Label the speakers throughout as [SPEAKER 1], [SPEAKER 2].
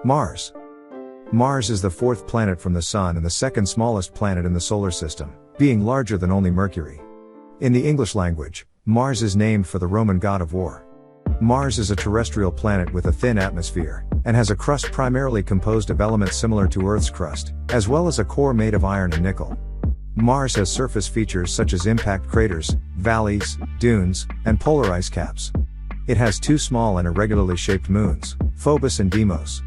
[SPEAKER 1] Mars. Mars is the fourth planet from the Sun and the second smallest planet in the solar system, being larger than only Mercury. In the English language, Mars is named for the Roman god of war. Mars is a terrestrial planet with a thin atmosphere, and has a crust primarily composed of elements similar to Earth's crust, as well as a core made of iron and nickel. Mars has surface features such as impact craters, valleys, dunes, and polar ice caps. It has two small and irregularly shaped moons, Phobos and Deimos.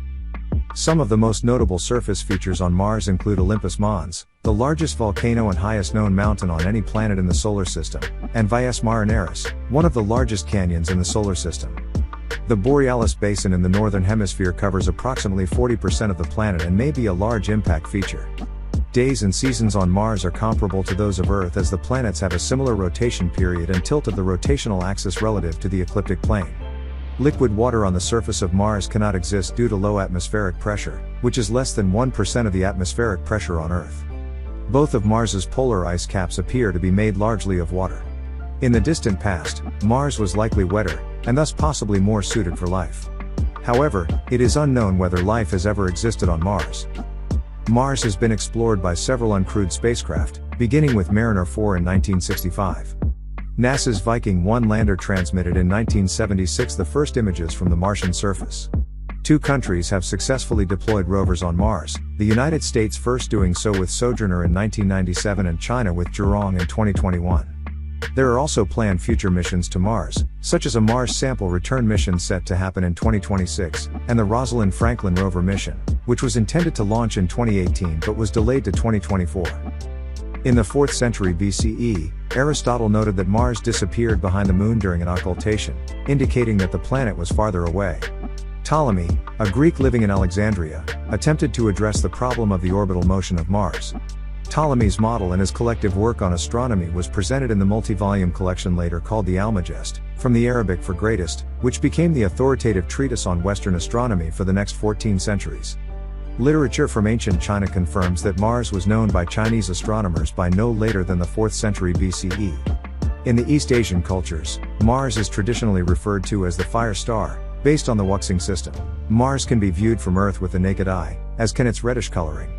[SPEAKER 1] Some of the most notable surface features on Mars include Olympus Mons, the largest volcano and highest known mountain on any planet in the solar system, and Valles Marineris, one of the largest canyons in the solar system. The Borealis Basin in the northern hemisphere covers approximately 40% of the planet and may be a large impact feature. Days and seasons on Mars are comparable to those of Earth, as the planets have a similar rotation period and tilt of the rotational axis relative to the ecliptic plane. Liquid water on the surface of Mars cannot exist due to low atmospheric pressure, which is less than 1% of the atmospheric pressure on Earth. Both of Mars's polar ice caps appear to be made largely of water. In the distant past, Mars was likely wetter, and thus possibly more suited for life. However, it is unknown whether life has ever existed on Mars. Mars has been explored by several uncrewed spacecraft, beginning with Mariner 4 in 1965. NASA's Viking 1 lander transmitted in 1976 the first images from the Martian surface. Two countries have successfully deployed rovers on Mars, the United States first doing so with Sojourner in 1997 and China with Zhurong in 2021. There are also planned future missions to Mars, such as a Mars sample return mission set to happen in 2026, and the Rosalind Franklin rover mission, which was intended to launch in 2018 but was delayed to 2024. In the 4th century BCE, Aristotle noted that Mars disappeared behind the Moon during an occultation, indicating that the planet was farther away. Ptolemy, a Greek living in Alexandria, attempted to address the problem of the orbital motion of Mars. Ptolemy's model and his collective work on astronomy was presented in the multi-volume collection later called the Almagest, from the Arabic for greatest, which became the authoritative treatise on Western astronomy for the next 14 centuries. Literature from ancient China confirms that Mars was known by Chinese astronomers by no later than the 4th century BCE. In the East Asian cultures, Mars is traditionally referred to as the fire star, based on the Wuxing system. Mars can be viewed from Earth with the naked eye, as can its reddish coloring.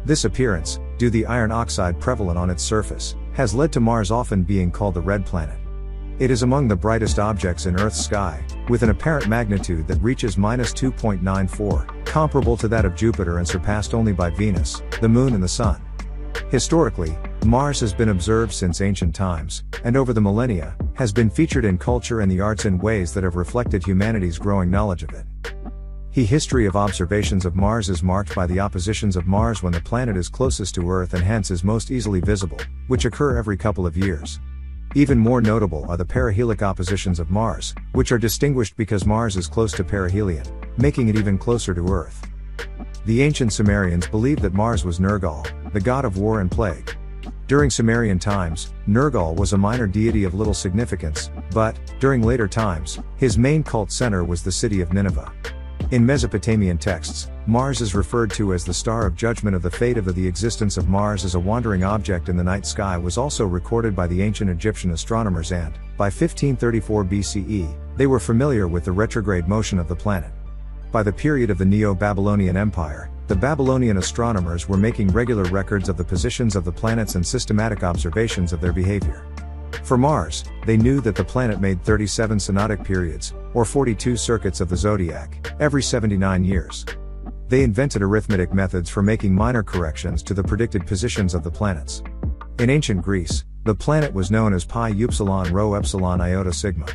[SPEAKER 1] This appearance, due to the iron oxide prevalent on its surface, has led to Mars often being called the red planet. It is among the brightest objects in Earth's sky, with an apparent magnitude that reaches -2.94, comparable to that of Jupiter and surpassed only by Venus, the Moon and the Sun. Historically, Mars has been observed since ancient times, and over the millennia, has been featured in culture and the arts in ways that have reflected humanity's growing knowledge of it. The history of observations of Mars is marked by the oppositions of Mars when the planet is closest to Earth and hence is most easily visible, which occur every couple of years. Even more notable are the perihelic oppositions of Mars, which are distinguished because Mars is close to perihelion, making it even closer to Earth. The ancient Sumerians believed that Mars was Nergal, the god of war and plague. During Sumerian times, Nergal was a minor deity of little significance, but, during later times, his main cult center was the city of Nineveh. In Mesopotamian texts, Mars is referred to as the star of judgment. Of the fate of the existence of Mars as a wandering object in the night sky was also recorded by the ancient Egyptian astronomers, and, by 1534 BCE, they were familiar with the retrograde motion of the planet. By the period of the Neo-Babylonian Empire, the Babylonian astronomers were making regular records of the positions of the planets and systematic observations of their behavior. For Mars, they knew that the planet made 37 synodic periods, or 42 circuits of the zodiac, every 79 years. They invented arithmetic methods for making minor corrections to the predicted positions of the planets. In ancient Greece, the planet was known as pi upsilon rho epsilon iota sigma.